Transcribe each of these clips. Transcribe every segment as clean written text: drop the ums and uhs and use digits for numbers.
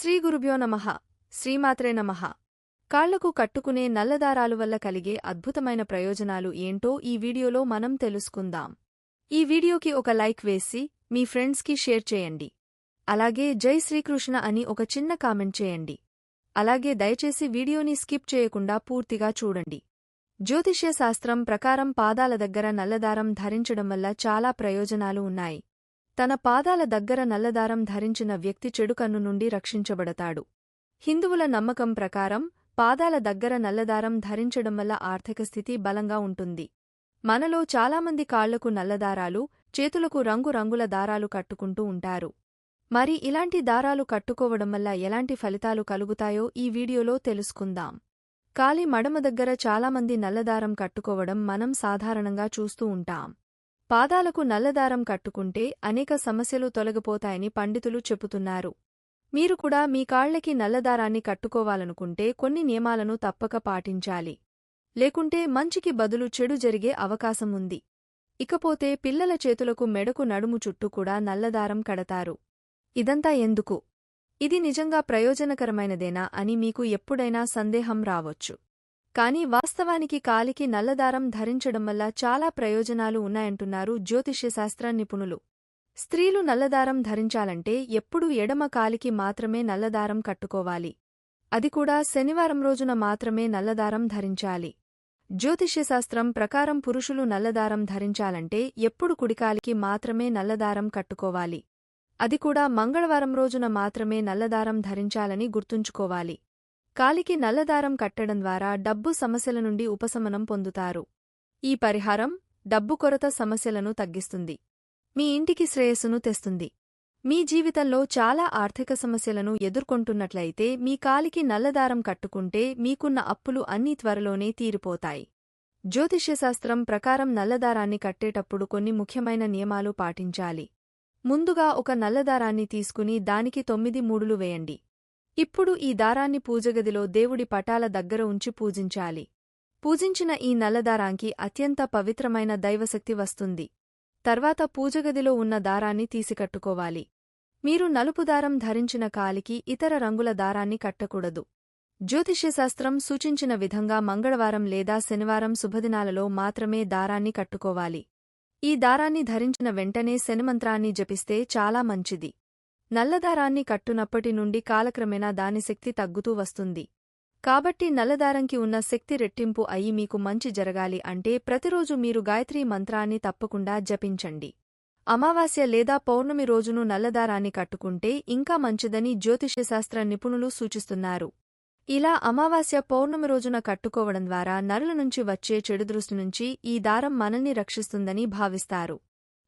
శ్రీ గురుభ్యో నమః. శ్రీమాత్రే నమః. కాళ్లకు కట్టుకునే నల్లదారాలు వల్ల కలిగే అద్భుతమైన ప్రయోజనాలు ఏంటో ఈ వీడియోలో మనం తెలుసుకుందాం. ఈ వీడియోకి ఒక లైక్ వేసి మీ ఫ్రెండ్స్కి షేర్ చేయండి. అలాగే జై శ్రీకృష్ణ అని ఒక చిన్న కామెంట్ చేయండి. అలాగే దయచేసి వీడియోని స్కిప్ చేయకుండా పూర్తిగా చూడండి. జ్యోతిష్య శాస్త్రం ప్రకారం పాదాల దగ్గర నల్లదారం ధరించడం వల్ల చాలా ప్రయోజనాలు ఉన్నాయి. తన పాదాల దగ్గర నల్లదారం ధరించిన వ్యక్తి చెడుకన్ను నుండి రక్షించబడతాడు. హిందువుల నమ్మకం ప్రకారం పాదాల దగ్గర నల్లదారం ధరించడం వల్ల ఆర్థిక స్థితి బలంగా ఉంటుంది. మనలో చాలామంది కాళ్లకు నల్లదారాలు, చేతులకు రంగురంగుల దారాలు కట్టుకుంటూ ఉంటారు. మరి ఇలాంటి దారాలు కట్టుకోవడం వల్ల ఎలాంటి ఫలితాలు కలుగుతాయో ఈ వీడియోలో తెలుసుకుందాం. కాలి మడమ దగ్గర చాలామంది నల్లదారం కట్టుకోవడం మనం సాధారణంగా చూస్తూ ఉంటాం. పాదాలకు నల్లదారం కట్టుకుంటే అనేక సమస్యలు తొలగిపోతాయని పండితులు చెబుతున్నారు. మీరు కూడా మీ కాళ్లకి నల్లదారాన్ని కట్టుకోవాలనుకుంటే కొన్ని నియమాలను తప్పక పాటించాలి. లేకుంటే మంచికి బదులు చెడు జరిగే అవకాశం ఉంది. ఇకపోతే పిల్లల చేతులకు మెడకు నడుము చుట్టూ కూడా నల్లదారం కడతారు. ఇదంతా ఎందుకు? ఇది నిజంగా ప్రయోజనకరమైనదేనా అని మీకు ఎప్పుడైనా సందేహం రావొచ్చు. కానీ వాస్తవానికి కాలికి నల్లదారం ధరించడం వల్ల చాలా ప్రయోజనాలు ఉన్నాయంటున్నారు జ్యోతిష్యశాస్త్ర నిపుణులు. స్త్రీలు నల్లదారం ధరించాలంటే ఎప్పుడూ ఎడమ కాలికి మాత్రమే నల్లదారం కట్టుకోవాలి. అది కూడా శనివారం రోజున మాత్రమే నల్లదారం ధరించాలి. జ్యోతిష్యశాస్త్రం ప్రకారం పురుషులు నల్లదారం ధరించాలంటే ఎప్పుడు కుడికాలికి మాత్రమే నల్లదారం కట్టుకోవాలి. అది కూడా మంగళవారం రోజున మాత్రమే నల్లదారం ధరించాలని గుర్తుంచుకోవాలి. కాలికి నల్లదారం కట్టడం ద్వారా డబ్బు సమస్యల నుండి ఉపశమనం పొందుతారు. ఈ పరిహారం డబ్బు కొరత సమస్యలను తగ్గిస్తుంది. మీ ఇంటికి శ్రేయస్సును తెస్తుంది. మీ జీవితంలో చాలా ఆర్థిక సమస్యలను ఎదుర్కొంటున్నట్లయితే మీ కాలికి నల్లదారం కట్టుకుంటే మీకున్న అప్పులు అన్నీ త్వరలోనే తీరిపోతాయి. జ్యోతిష్యశాస్త్రం ప్రకారం నల్లదారాన్ని కట్టేటప్పుడు కొన్ని ముఖ్యమైన నియమాలు పాటించాలి. ముందుగా ఒక నల్లదారాన్ని తీసుకుని దానికి 9 మూడులు వేయండి. ఇప్పుడు ఈ దారాన్ని పూజగదిలో దేవుడి పటాల దగ్గర ఉంచి పూజించాలి. పూజించిన ఈ నల్లదారానికి అత్యంత పవిత్రమైన దైవశక్తి వస్తుంది. తర్వాత పూజగదిలో ఉన్న దారాన్ని తీసికట్టుకోవాలి. మీరు నలుపు దారం ధరించిన కాలికి ఇతర రంగుల దారాన్ని కట్టకూడదు. జ్యోతిష్యశాస్త్రం సూచించిన విధంగా మంగళవారం లేదా శనివారం శుభదినాలలో మాత్రమే దారాన్ని కట్టుకోవాలి. ఈ దారాన్ని ధరించిన వెంటనే శనిమంత్రాన్ని జపిస్తే చాలా మంచిది. నల్లదారాన్ని కట్టునప్పటి నుండి కాలక్రమేణా దాని శక్తి తగ్గుతూ వస్తుంది. కాబట్టి నల్లదారంకి ఉన్న శక్తి రెట్టింపు అయి మీకు మంచి జరగాలి అంటే ప్రతిరోజు మీరు గాయత్రీ మంత్రాన్ని తప్పకుండా జపించండి. అమావాస్య లేదా పౌర్ణమి రోజును నల్లదారాన్ని కట్టుకుంటే ఇంకా మంచిదని జ్యోతిష్యశాస్త్ర నిపుణులు సూచిస్తున్నారు. ఇలా అమావాస్య పౌర్ణమి రోజున కట్టుకోవడం ద్వారా నరుల నుంచి వచ్చే చెడుదృష్టి నుంచి ఈ దారం మనల్ని రక్షిస్తుందని భావిస్తారు.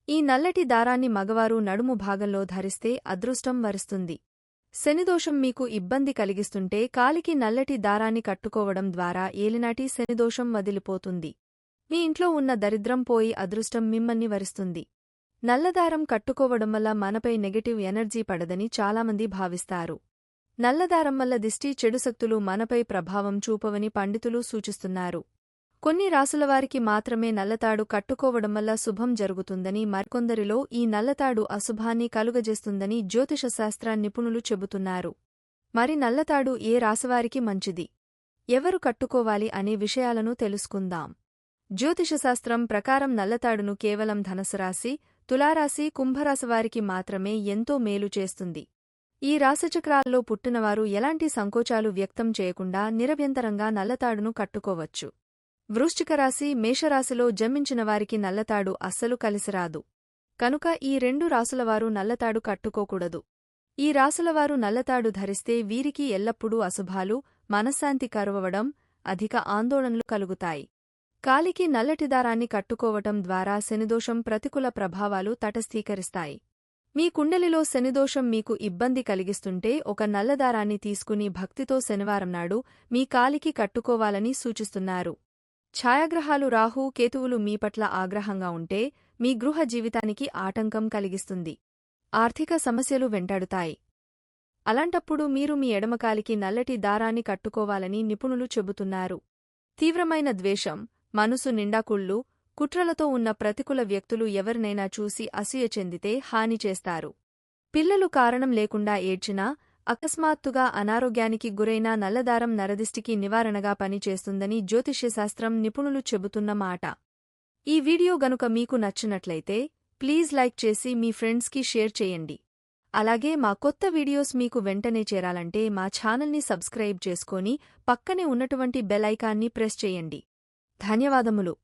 ఈ నల్లటి దారాన్ని మగవారు నడుము భాగంలో ధరిస్తే అదృష్టం వరిస్తుంది. శనిదోషం మీకు ఇబ్బంది కలిగిస్తుంటే కాలికి నల్లటి దారాన్ని కట్టుకోవడం ద్వారా ఏలినాటి శనిదోషం వదిలిపోతుంది. మీ ఇంట్లో ఉన్న దరిద్రం పోయి అదృష్టం మిమ్మల్ని వరిస్తుంది. నల్లదారం కట్టుకోవడం వల్ల మనపై నెగటివ్ ఎనర్జీ పడదని చాలామంది భావిస్తారు. నల్లదారం వల్ల దిష్టి చెడుశక్తులు మనపై ప్రభావం చూపవని పండితులు సూచిస్తున్నారు. కొన్ని రాసులవారికి మాత్రమే నల్లతాడు కట్టుకోవడం వల్ల శుభం జరుగుతుందని, మరికొందరిలో ఈ నల్లతాడు అశుభాన్ని కలుగజేస్తుందని జ్యోతిషశాస్త్ర నిపుణులు చెబుతున్నారు. మరి నల్లతాడు ఏ రాశివారికి మంచిది, ఎవరు కట్టుకోవాలి అనే విషయాలను తెలుసుకుందాం. జ్యోతిషశాస్త్రం ప్రకారం నల్లతాడును కేవలం ధనుసు రాశి, తులారాశి, కుంభరాశివారికి మాత్రమే ఎంతో మేలు చేస్తుంది. ఈ రాశిచక్రాల్లో పుట్టినవారు ఎలాంటి సంకోచాలు వ్యక్తం చేయకుండా నిరభ్యంతరంగా నల్లతాడును కట్టుకోవచ్చు. వృశ్చిక రాశి, మేషరాశిలో జన్మించిన వారికి నల్లతాడు అస్సలు కలిసిరాదు. కనుక ఈ 2 రాసులవారు నల్లతాడు కట్టుకోకూడదు. ఈ రాసులవారు నల్లతాడు ధరిస్తే వీరికి ఎల్లప్పుడూ అశుభాలు, మనశ్శాంతి కరువవడం, అధిక ఆందోళనలు కలుగుతాయి. కాలికి నల్లటి దారాన్ని కట్టుకోవటం ద్వారా శనిదోషం ప్రతికూల ప్రభావాలు తటస్థీకరిస్తాయి. మీ కుండలిలో శనిదోషం మీకు ఇబ్బంది కలిగిస్తుంటే ఒక నల్లదారాన్ని తీసుకుని భక్తితో శనివారం నాడు మీ కాలికి కట్టుకోవాలని సూచిస్తున్నారు. ఛాయాగ్రహాలు రాహు, కేతువులు మీ పట్ల ఆగ్రహంగా ఉంటే మీ గృహ జీవితానికి ఆటంకం కలిగిస్తుంది. ఆర్థిక సమస్యలు వెంటాడుతాయి. అలాంటప్పుడు మీరు మీ ఎడమకాలికి నల్లటి దారాన్ని కట్టుకోవాలని నిపుణులు చెబుతున్నారు. తీవ్రమైన ద్వేషం, మనసు నిండా కుళ్ళు, కుట్రలతో ఉన్న ప్రతికూల వ్యక్తులు ఎవరినైనా చూసి అసూయ చెందితే హాని చేస్తారు. పిల్లలు కారణం లేకుండా ఏడ్చినా, అకస్మాత్తుగా అనారోగ్యానికి గురైన నల్లదారం నరదిష్టికి నివారణగా పనిచేస్తుందని జ్యోతిష్యశాస్త్రం నిపుణులు చెబుతున్న మాట. ఈ వీడియో గనుక మీకు నచ్చినట్లయితే ప్లీజ్ లైక్ చేసి మీ ఫ్రెండ్స్కి షేర్ చేయండి. అలాగే మా కొత్త వీడియోస్ మీకు వెంటనే చేరాలంటే మా ఛానల్ని సబ్స్క్రైబ్ చేసుకొని పక్కనే ఉన్నటువంటి బెల్ ఐకాన్ని ప్రెస్ చేయండి. ధన్యవాదములు.